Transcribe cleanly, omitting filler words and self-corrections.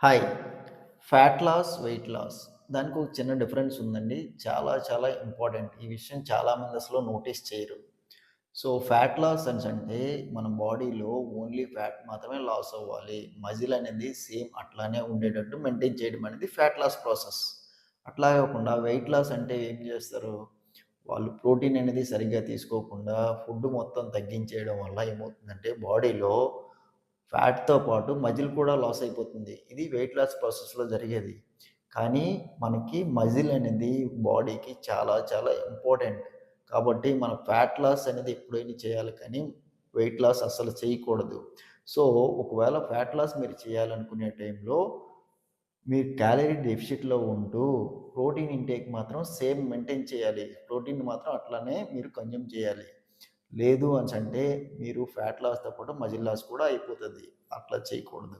Hi. Fat loss, weight loss దానికి ఒక చిన్న డిఫరెన్స్ ఉందండి. చాలా చాలా ఇంపార్టెంట్. ఈ విషయం చాలామంది అసలు నోటీస్ చేయరు. సో, ఫ్యాట్ లాస్ అనేసంటే మన బాడీలో ఓన్లీ ఫ్యాట్ మాత్రమే లాస్ అవ్వాలి. మజిల్ అనేది సేమ్ అట్లానే ఉండేటట్టు మెయింటైన్ చేయడం అనేది ఫ్యాట్ లాస్ ప్రాసెస్. అట్లా కాకుండా వెయిట్ లాస్ అంటే ఏం చేస్తారు? వాళ్ళు ప్రోటీన్ అనేది సరిగ్గా తీసుకోకుండా ఫుడ్ మొత్తం తగ్గించేయడం వల్ల ఏమవుతుందంటే బాడీలో ఫ్యాట్‌తో పాటు మజిల్ కూడా లాస్ అయిపోతుంది. ఇది వెయిట్ లాస్ ప్రాసెస్‌లో జరిగేది. కానీ మనకి మజిల్ అనేది బాడీకి చాలా చాలా ఇంపార్టెంట్. కాబట్టి మన ఫ్యాట్ లాస్ అనేది ఎప్పుడైనా చేయాలి కానీ వెయిట్ లాస్ అస్సలు చేయకూడదు. సో, ఒకవేళ ఫ్యాట్ లాస్ మీరు చేయాలనుకునే టైంలో మీరు క్యాలరీ డెఫిసిట్‌లో ఉంటూ ప్రోటీన్ ఇంటేక్ మాత్రం సేమ్ మెయింటైన్ చేయాలి. ప్రోటీన్ మాత్రం అట్లనే మీరు కన్జ్యూమ్ చేయాలి. లేదు అనేసంటే మీరు ఫ్యాట్ లాస్‌తో పాటు మజిల్ లాస్ కూడా అయిపోతది. అట్లా చేయకూడదు.